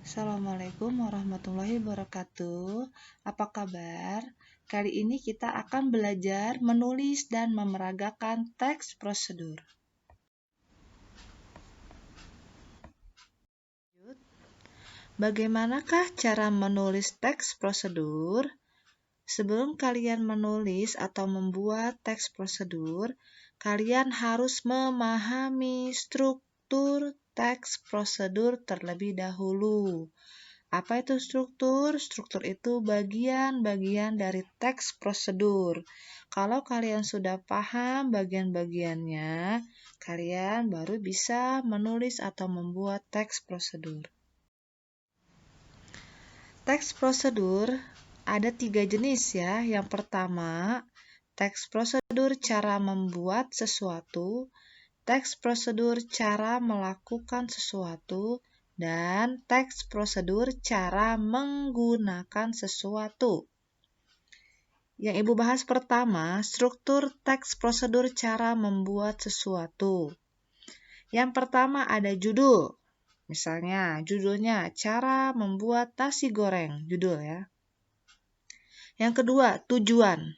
Assalamualaikum warahmatullahi wabarakatuh. Apa kabar? Kali ini kita akan belajar menulis dan memeragakan teks prosedur. Bagaimanakah cara menulis teks prosedur? Sebelum kalian menulis atau membuat teks prosedur, kalian harus memahami struktur teks prosedur terlebih dahulu. Apa itu struktur? Struktur itu bagian-bagian dari teks prosedur. Kalau kalian sudah paham bagian-bagiannya, kalian baru bisa menulis atau membuat teks prosedur. Teks prosedur ada 3 jenis ya. Yang pertama, teks prosedur cara membuat sesuatu, teks prosedur cara melakukan sesuatu, dan teks prosedur cara menggunakan sesuatu. Yang Ibu bahas pertama, struktur teks prosedur cara membuat sesuatu. Yang pertama ada judul. Misalnya, judulnya cara membuat nasi goreng, judul ya. Yang kedua, tujuan.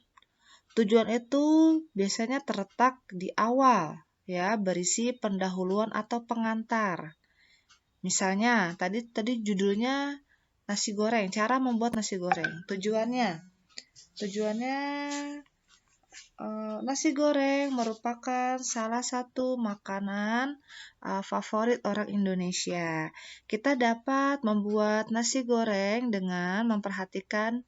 Tujuan itu biasanya terletak di awal, ya, berisi pendahuluan atau pengantar. Misalnya, tadi judulnya nasi goreng, cara membuat nasi goreng. Tujuannya nasi goreng merupakan salah satu makanan favorit orang Indonesia. Kita dapat membuat nasi goreng dengan memperhatikan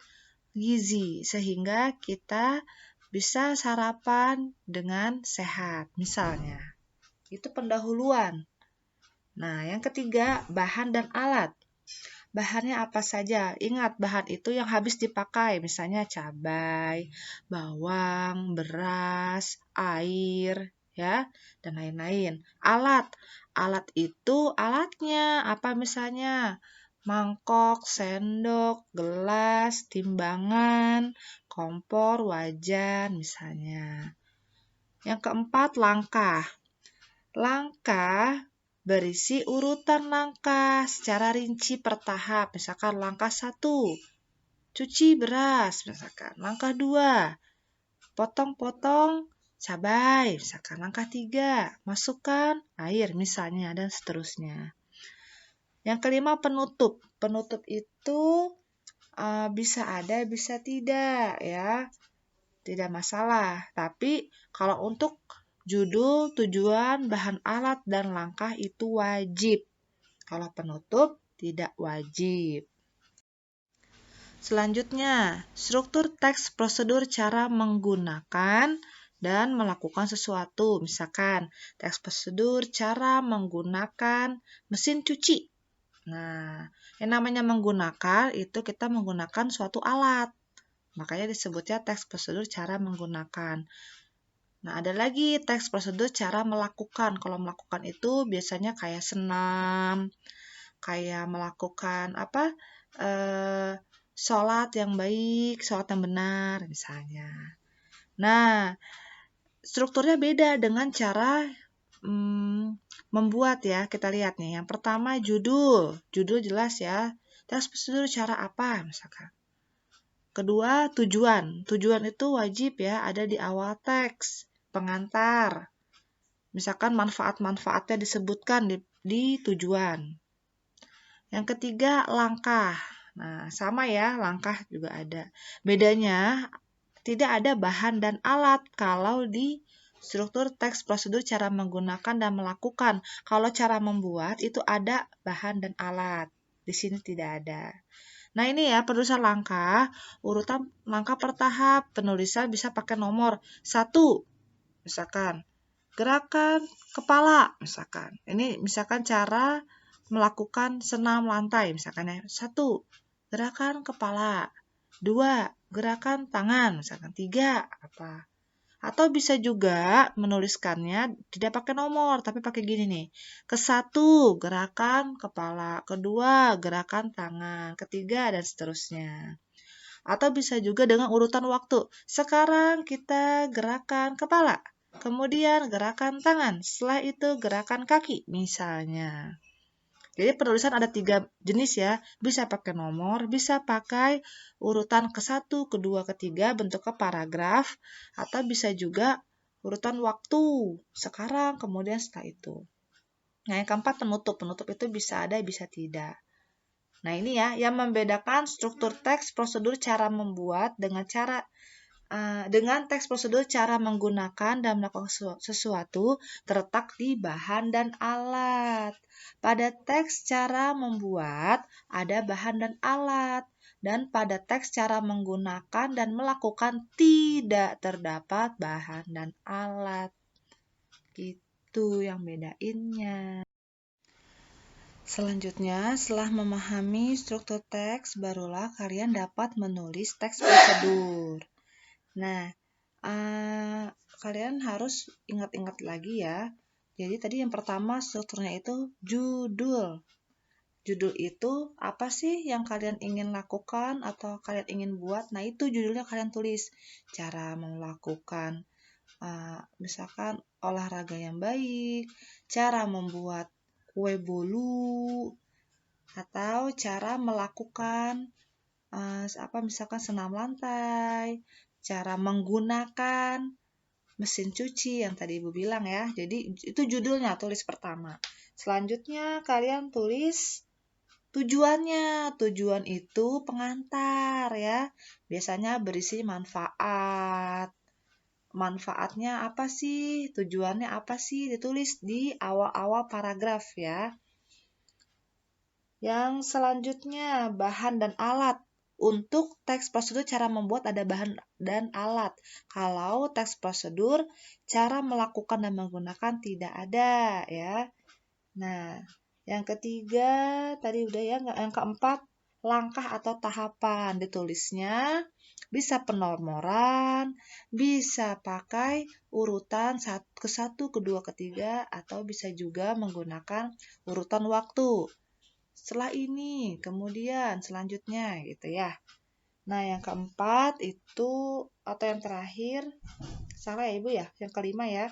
gizi, sehingga kita bisa sarapan dengan sehat, misalnya. Itu pendahuluan. Nah, yang ketiga, bahan dan alat. Bahannya apa saja? Ingat, bahan itu yang habis dipakai, misalnya cabai, bawang, beras, air, ya, dan lain-lain. Alat itu alatnya apa misalnya? Mangkok, sendok, gelas, timbangan, kompor, wajan, misalnya. Yang keempat, langkah. Langkah berisi urutan langkah secara rinci per tahap. Misalkan langkah 1, cuci beras. Misalkan langkah 2, potong-potong cabai. Misalkan langkah 3, masukkan air, misalnya, dan seterusnya. Yang kelima, penutup. Penutup itu bisa ada, bisa tidak, ya. Tidak masalah. Tapi kalau untuk judul, tujuan, bahan alat, dan langkah itu wajib. Kalau penutup tidak wajib. Selanjutnya, struktur teks prosedur cara menggunakan dan melakukan sesuatu. Misalkan, teks prosedur cara menggunakan mesin cuci. Nah, yang namanya menggunakan itu kita menggunakan suatu alat. Makanya disebutnya teks prosedur cara menggunakan. Nah, ada lagi teks prosedur cara melakukan. Kalau melakukan itu biasanya kayak senam, kayak melakukan sholat yang baik, sholat yang benar, misalnya. Nah, strukturnya beda dengan cara membuat ya. Kita lihat nih. Yang pertama judul. Judul jelas ya. Teks prosedur cara apa, misalkan. Kedua, tujuan. Tujuan itu wajib ya ada di awal teks. Pengantar. Misalkan manfaat-manfaatnya disebutkan di tujuan. Yang ketiga, langkah. Nah, sama ya, langkah juga ada. Bedanya, tidak ada bahan dan alat kalau di struktur teks prosedur cara menggunakan dan melakukan. Kalau cara membuat itu ada bahan dan alat. Di sini tidak ada. Nah, ini ya penulisan langkah, urutan langkah per tahap. Penulisan bisa pakai nomor 1. Misalkan gerakan kepala, misalkan. Ini misalkan cara melakukan senam lantai, misalkan ya. 1, gerakan kepala. 2, gerakan tangan, misalkan. 3, apa. Atau bisa juga menuliskannya tidak pakai nomor, tapi pakai gini nih. Ke-1, gerakan kepala. Kedua, gerakan tangan. Ketiga, dan seterusnya. Atau bisa juga dengan urutan waktu. Sekarang kita gerakan kepala. Kemudian gerakan tangan. Setelah itu gerakan kaki, misalnya. Jadi penulisan ada 3 jenis ya, bisa pakai nomor, bisa pakai urutan ke-1, kedua, ketiga, bentuknya paragraf, atau bisa juga urutan waktu, sekarang, kemudian setelah itu. Nah, yang keempat penutup. Penutup itu bisa ada, bisa tidak. Nah, ini ya, yang membedakan struktur teks, prosedur cara membuat dengan teks prosedur cara menggunakan dan melakukan sesuatu terletak di bahan dan alat. Pada teks cara membuat ada bahan dan alat. Dan pada teks cara menggunakan dan melakukan tidak terdapat bahan dan alat. Gitu yang bedainnya. Selanjutnya, setelah memahami struktur teks, barulah kalian dapat menulis teks prosedur. Nah, kalian harus ingat-ingat lagi ya. Jadi tadi yang pertama strukturnya itu judul. Judul itu apa sih yang kalian ingin lakukan atau kalian ingin buat? Nah, itu judulnya kalian tulis. Cara melakukan, misalkan olahraga yang baik, cara membuat kue bolu, atau cara melakukan misalkan senam lantai, cara menggunakan mesin cuci yang tadi Ibu bilang ya. Jadi itu judulnya, tulis pertama. Selanjutnya kalian tulis tujuannya. Tujuan itu pengantar ya. Biasanya berisi manfaat. Manfaatnya apa sih? Tujuannya apa sih? Ditulis di awal-awal paragraf ya. Yang selanjutnya bahan dan alat. Untuk teks prosedur cara membuat ada bahan dan alat. Kalau teks prosedur cara melakukan dan menggunakan tidak ada ya. Nah, yang ketiga tadi udah ya, yang keempat langkah atau tahapan ditulisnya bisa penomoran, bisa pakai urutan ke-1, kedua, ketiga atau bisa juga menggunakan urutan waktu. Setelah ini, kemudian selanjutnya gitu ya. Nah, yang keempat itu atau yang terakhir, salah ya Ibu ya, yang kelima ya,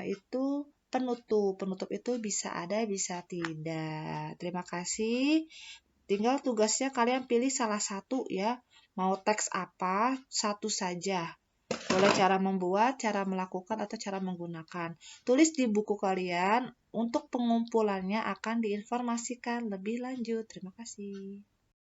itu penutup. Penutup itu bisa ada, bisa tidak. Terima kasih. Tinggal tugasnya kalian pilih salah satu ya. Mau teks apa, satu saja. Boleh cara membuat, cara melakukan, atau cara menggunakan. Tulis di buku kalian, untuk pengumpulannya akan diinformasikan lebih lanjut. Terima kasih.